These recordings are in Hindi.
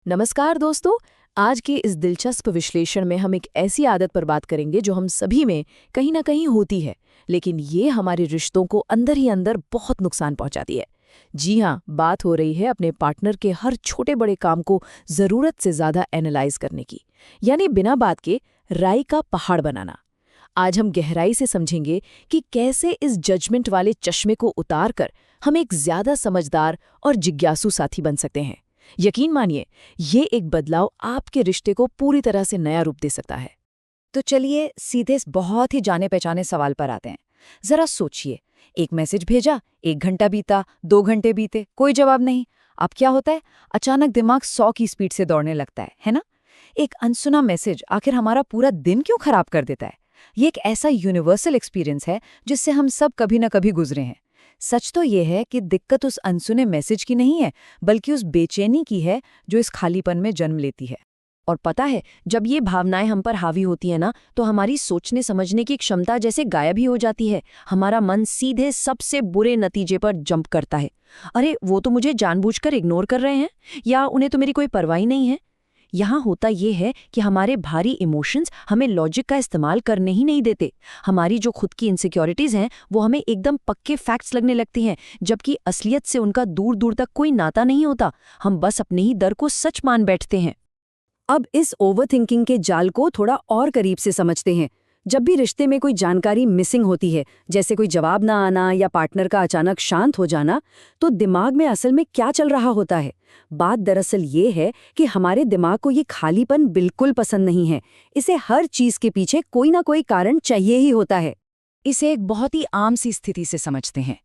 नमस्कार दोस्तों। आज के इस दिलचस्प विश्लेषण में हम एक ऐसी आदत पर बात करेंगे जो हम सभी में कहीं ना कहीं होती है, लेकिन ये हमारे रिश्तों को अंदर ही अंदर बहुत नुकसान पहुंचाती है। जी हाँ, बात हो रही है अपने पार्टनर के हर छोटे बड़े काम को ज़रूरत से ज़्यादा एनालाइज करने की, यानी बिना बात के राई का पहाड़ बनाना। आज हम गहराई से समझेंगे कि कैसे इस जजमेंट वाले चश्मे को उतार कर हम एक ज़्यादा समझदार और जिज्ञासु साथी बन सकते हैं। यकीन मानिए, ये एक बदलाव आपके रिश्ते को पूरी तरह से नया रूप दे सकता है। तो चलिए सीधे इस बहुत ही जाने पहचाने सवाल पर आते हैं। जरा सोचिए, एक मैसेज भेजा, 1 घंटा बीता, 2 घंटे बीते, कोई जवाब नहीं। अब क्या होता है? अचानक दिमाग 100 की स्पीड से दौड़ने लगता है ना? एक अनसुना मैसेज आखिर हमारा पूरा दिन क्यों खराब कर देता है? ये एक ऐसा यूनिवर्सल एक्सपीरियंस है जिससे हम सब कभी न कभी गुजरे हैं। सच तो ये है कि दिक्कत उस अनसुने मैसेज की नहीं है, बल्कि उस बेचैनी की है जो इस खालीपन में जन्म लेती है। और पता है, जब ये भावनाएं हम पर हावी होती हैं ना, तो हमारी सोचने समझने की क्षमता जैसे गायब ही हो जाती है। हमारा मन सीधे सबसे बुरे नतीजे पर जंप करता है। अरे, वो तो मुझे जानबूझकर इग्नोर कर रहे हैं, या उन्हें तो मेरी कोई परवाह ही नहीं है। यहाँ होता ये है कि हमारे भारी इमोशंस हमें लॉजिक का इस्तेमाल करने ही नहीं देते। हमारी जो खुद की इनसिक्योरिटीज हैं, वो हमें एकदम पक्के फैक्ट्स लगने लगती हैं, जबकि असलियत से उनका दूर दूर तक कोई नाता नहीं होता। हम बस अपने ही डर को सच मान बैठते हैं। अब इस ओवरथिंकिंग के जाल को थोड़ा और करीब से समझते हैं। जब भी रिश्ते में कोई जानकारी मिसिंग होती है, जैसे कोई जवाब ना आना या पार्टनर का अचानक शांत हो जाना, तो दिमाग में असल में क्या चल रहा होता है? बात दरअसल ये है कि हमारे दिमाग को ये खालीपन बिल्कुल पसंद नहीं है। इसे हर चीज के पीछे कोई ना कोई कारण चाहिए ही होता है। इसे एक बहुत ही आम सी स्थिति से समझते हैं।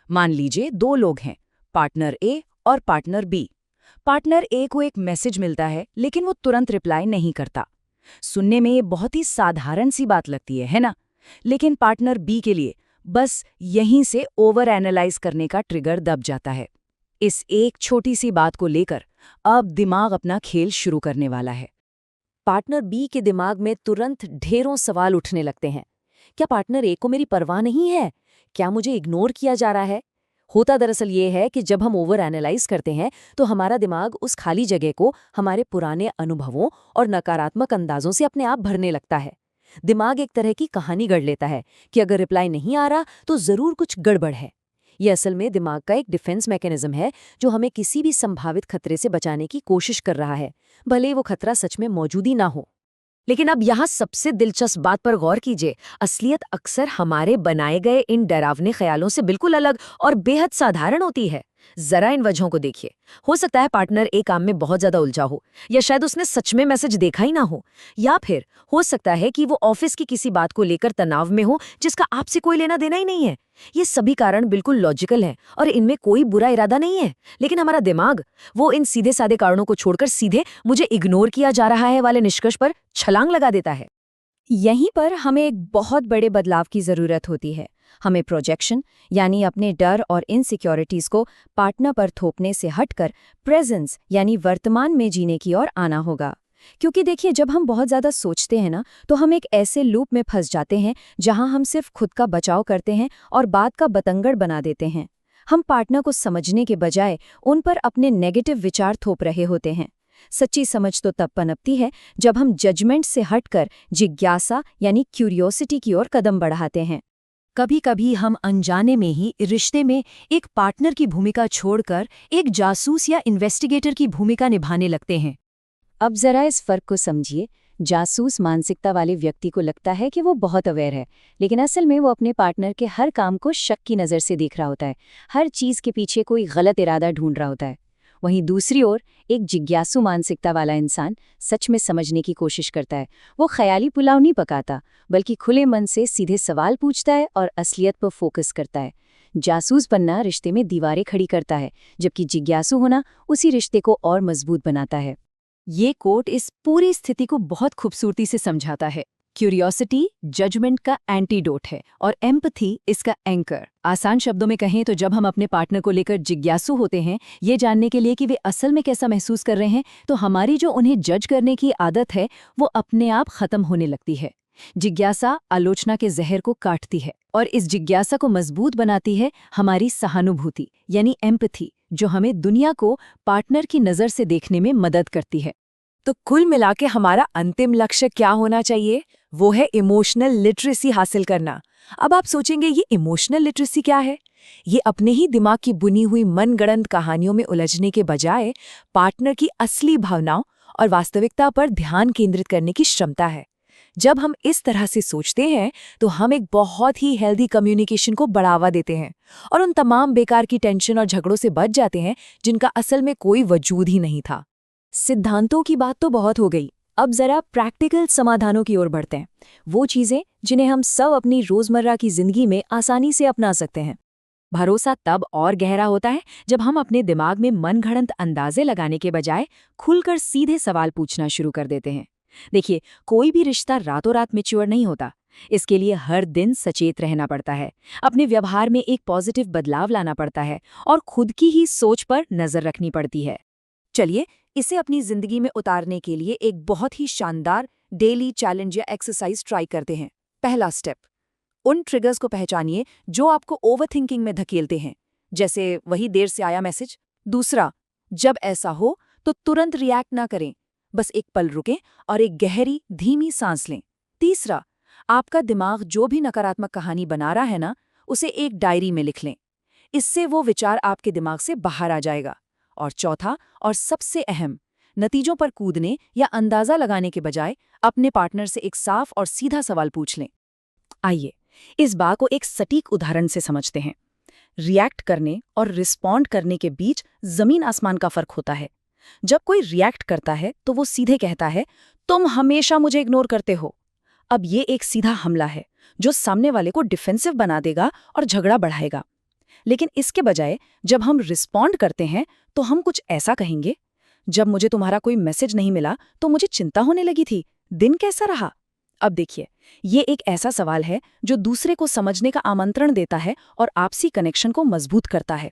मान लीजिए 2 लोग हैं, पार्टनर ए और पार्टनर बी। पार्टनर ए को एक मैसेज मिलता है, लेकिन वो तुरंत रिप्लाई नहीं करता। सुनने में ये बहुत ही साधारण सी बात लगती है ना? लेकिन पार्टनर बी के लिए बस यहीं से ओवर एनालाइज करने का ट्रिगर दब जाता है। इस एक छोटी सी बात को लेकर अब दिमाग अपना खेल शुरू करने वाला है। पार्टनर बी के दिमाग में तुरंत ढेरों सवाल उठने लगते हैं। क्या पार्टनर ए को मेरी परवाह नहीं है? क्या मुझे इग्नोर किया जा रहा है? होता दरअसल ये है कि जब हम ओवर एनालाइज करते हैं, तो हमारा दिमाग उस खाली जगह को हमारे पुराने अनुभवों और नकारात्मक अंदाजों से अपने आप भरने लगता है। दिमाग एक तरह की कहानी गढ़ लेता है कि अगर रिप्लाई नहीं आ रहा तो जरूर कुछ गड़बड़ है। ये असल में दिमाग का एक डिफेंस मैकेनिज्म है, जो हमें किसी भी संभावित खतरे से बचाने की कोशिश कर रहा है, भले वो खतरा सच में मौजूद ही ना हो। लेकिन अब यहाँ सबसे दिलचस्प बात पर गौर कीजिए। असलियत अक्सर हमारे बनाए गए इन डरावने ख्यालों से बिल्कुल अलग और बेहद साधारण होती है। जरा इन वजहों को देखिए। हो सकता है पार्टनर एक काम में बहुत ज्यादा उलझा हो, या शायद उसने सच में मैसेज देखा ही ना हो, या फिर हो सकता है कि वो ऑफिस की किसी बात को लेकर तनाव में हो जिसका आपसे कोई लेना देना ही नहीं है। ये सभी कारण बिल्कुल लॉजिकल हैं और इनमें कोई बुरा इरादा नहीं है, लेकिन हमारा दिमाग वो इन सीधे साधे कारणों को छोड़कर सीधे मुझे इग्नोर किया जा रहा है वाले निष्कर्ष पर छलांग लगा देता है। यहीं पर हमें एक बहुत बड़े बदलाव की जरूरत होती है। हमें प्रोजेक्शन, यानी अपने डर और इनसिक्योरिटीज को पार्टनर पर थोपने से हटकर प्रेजेंस, यानी वर्तमान में जीने की ओर आना होगा। क्योंकि देखिए, जब हम बहुत ज्यादा सोचते हैं ना, तो हम एक ऐसे लूप में फंस जाते हैं जहां हम सिर्फ खुद का बचाव करते हैं और बात का बतंगड़ बना देते हैं। हम पार्टनर को समझने के बजाय उन पर अपने नेगेटिव विचार थोप रहे होते हैं। सच्ची समझ तो तब पनपती है जब हम जजमेंट से हटकर जिज्ञासा, यानी क्यूरियोसिटी की ओर कदम बढ़ाते हैं। कभी कभी हम अनजाने में ही रिश्ते में एक पार्टनर की भूमिका छोड़कर एक जासूस या इन्वेस्टिगेटर की भूमिका निभाने लगते हैं। अब जरा इस फर्क को समझिए। जासूस मानसिकता वाले व्यक्ति को लगता है कि वो बहुत अवेयर है, लेकिन असल में वो अपने पार्टनर के हर काम को शक की नज़र से देख रहा होता है, हर चीज के पीछे कोई गलत इरादा ढूंढ रहा होता है। वहीं दूसरी ओर एक जिज्ञासु मानसिकता वाला इंसान सच में समझने की कोशिश करता है। वो ख्याली पुलाव नहीं पकाता, बल्कि खुले मन से सीधे सवाल पूछता है और असलियत पर फोकस करता है। जासूस बनना रिश्ते में दीवारें खड़ी करता है, जबकि जिज्ञासु होना उसी रिश्ते को और मजबूत बनाता है। ये कोट इस पूरी स्थिति को बहुत खूबसूरती से समझाता है। क्यूरियोसिटी जजमेंट का एंटीडोट है और एम्पैथी इसका एंकर। आसान शब्दों में कहें तो जब हम अपने पार्टनर को लेकर जिज्ञासु होते हैं, ये जानने के लिए कि वे असल में कैसा महसूस कर रहे हैं, तो हमारी जो उन्हें जज करने की आदत है, वो अपने आप खत्म होने लगती है। जिज्ञासा आलोचना के जहर को काटती है और इस जिज्ञासा को मजबूत बनाती है हमारी सहानुभूति, यानी एम्पैथी, जो हमें दुनिया को पार्टनर की नज़र से देखने में मदद करती है। तो कुल मिला के हमारा अंतिम लक्ष्य क्या होना चाहिए? वो है इमोशनल लिटरेसी हासिल करना। अब आप सोचेंगे ये इमोशनल लिटरेसी क्या है? ये अपने ही दिमाग की बुनी हुई मनगढ़ंत कहानियों में उलझने के बजाय पार्टनर की असली भावनाओं और वास्तविकता पर ध्यान केंद्रित करने की क्षमता है। जब हम इस तरह से सोचते हैं तो हम एक बहुत ही हेल्दी कम्युनिकेशन को बढ़ावा देते हैं और उन तमाम बेकार की टेंशन और झगड़ों से बच जाते हैं जिनका असल में कोई वजूद ही नहीं था। सिद्धांतों की बात तो बहुत हो गई, अब जरा प्रैक्टिकल समाधानों की ओर बढ़ते हैं। वो चीजें जिन्हें हम सब अपनी रोजमर्रा की जिंदगी में आसानी से अपना सकते हैं। भरोसा तब और गहरा होता है जब हम अपने दिमाग में मनगढ़ंत अंदाजे लगाने के बजाय खुलकर सीधे सवाल पूछना शुरू कर देते हैं। देखिए, कोई भी रिश्ता रातों रात मैच्योर नहीं होता। इसके लिए हर दिन सचेत रहना पड़ता है, अपने व्यवहार में एक पॉजिटिव बदलाव लाना पड़ता है और खुद की ही सोच पर नजर रखनी पड़ती है। चलिए, इसे अपनी जिंदगी में उतारने के लिए एक बहुत ही शानदार डेली चैलेंज या एक्सरसाइज ट्राई करते हैं। पहला स्टेप, उन ट्रिगर्स को पहचानिए जो आपको ओवरथिंकिंग में धकेलते हैं, जैसे वही देर से आया मैसेज। दूसरा, जब ऐसा हो तो तुरंत रिएक्ट ना करें, बस एक पल रुकें और एक गहरी धीमी सांस लें। तीसरा, आपका दिमाग जो भी नकारात्मक कहानी बना रहा है ना, उसे एक डायरी में लिख लें। इससे वो विचार आपके दिमाग से बाहर आ जाएगा। और चौथा और सबसे अहम, नतीजों पर कूदने या अंदाजा लगाने के बजाय अपने पार्टनर से एक साफ और सीधा सवाल पूछ लें। आइए इस बात को एक सटीक उदाहरण से समझते हैं। रिएक्ट करने और रिस्पॉन्ड करने के बीच जमीन आसमान का फर्क होता है। जब कोई रिएक्ट करता है तो वो सीधे कहता है, तुम हमेशा मुझे इग्नोर करते हो। अब ये एक सीधा हमला है जो सामने वाले को डिफेंसिव बना देगा और झगड़ा बढ़ाएगा। लेकिन इसके बजाय जब हम रिस्पॉन्ड करते हैं तो हम कुछ ऐसा कहेंगे, जब मुझे तुम्हारा कोई मैसेज नहीं मिला तो मुझे चिंता होने लगी थी, दिन कैसा रहा। अब देखिए, ये एक ऐसा सवाल है जो दूसरे को समझने का आमंत्रण देता है और आपसी कनेक्शन को मजबूत करता है।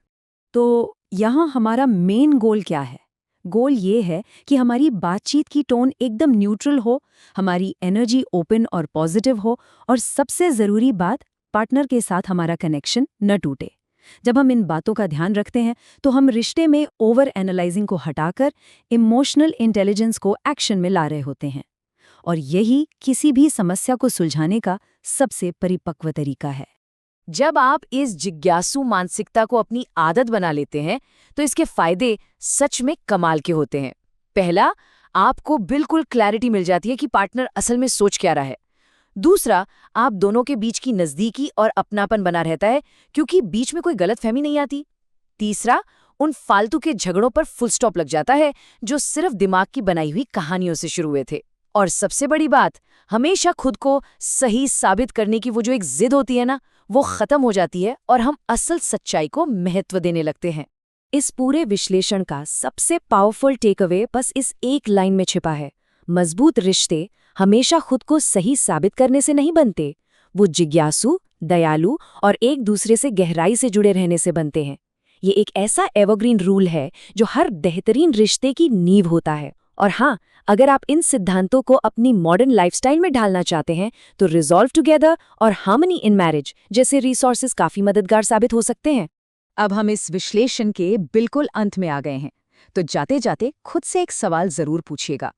तो यहाँ हमारा मेन गोल क्या है? गोल ये है कि हमारी बातचीत की टोन एकदम न्यूट्रल हो, हमारी एनर्जी ओपन और पॉजिटिव हो, और सबसे ज़रूरी बात, पार्टनर के साथ हमारा कनेक्शन न टूटे। जब हम इन बातों का ध्यान रखते हैं तो हम रिश्ते में ओवर एनालाइजिंग को हटाकर इमोशनल इंटेलिजेंस को एक्शन में ला रहे होते हैं। और यही किसी भी समस्या को सुलझाने का सबसे परिपक्व तरीका है। जब आप इस जिज्ञासु मानसिकता को अपनी आदत बना लेते हैं तो इसके फायदे सच में कमाल के होते हैं। पहला, आपको बिल्कुल क्लैरिटी मिल जाती है कि पार्टनर असल में सोच क्या रहा है। दूसरा, आप दोनों के बीच की नज़दीकी और अपनापन बना रहता है क्योंकि बीच में कोई गलतफहमी नहीं आती। तीसरा, उन फालतू के झगड़ों पर फुल स्टॉप लग जाता है जो सिर्फ दिमाग की बनाई हुई कहानियों से शुरू हुए थे। और सबसे बड़ी बात, हमेशा खुद को सही साबित करने की वो जो एक जिद होती है ना, वो खत्म हो जाती है और हम असल सच्चाई को महत्व देने लगते हैं। इस पूरे विश्लेषण का सबसे पावरफुल टेकअवे बस इस एक लाइन में छिपा है। मजबूत रिश्ते हमेशा खुद को सही साबित करने से नहीं बनते, वो जिज्ञासु, दयालु और एक दूसरे से गहराई से जुड़े रहने से बनते हैं। ये एक ऐसा एवरग्रीन रूल है जो हर बेहतरीन रिश्ते की नींव होता है। और हाँ, अगर आप इन सिद्धांतों को अपनी मॉडर्न लाइफस्टाइल में ढालना चाहते हैं तो रिजॉल्व टुगेदर और हार्मनी इन मैरिज जैसे रिसोर्सेज काफी मददगार साबित हो सकते हैं। अब हम इस विश्लेषण के बिल्कुल अंत में आ गए हैं, तो जाते जाते खुद से एक सवाल जरूर पूछिएगा।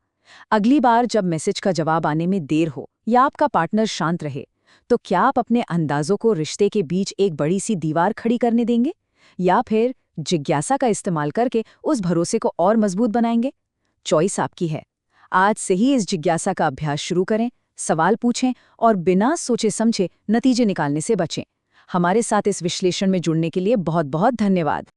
अगली बार जब मैसेज का जवाब आने में देर हो या आपका पार्टनर शांत रहे, तो क्या आप अपने अंदाजों को रिश्ते के बीच एक बड़ी सी दीवार खड़ी करने देंगे या फिर जिज्ञासा का इस्तेमाल करके उस भरोसे को और मजबूत बनाएंगे? चॉइस आपकी है। आज से ही इस जिज्ञासा का अभ्यास शुरू करें, सवाल पूछें और बिना सोचे समझे नतीजे निकालने से बचें। हमारे साथ इस विश्लेषण में जुड़ने के लिए बहुत बहुत धन्यवाद।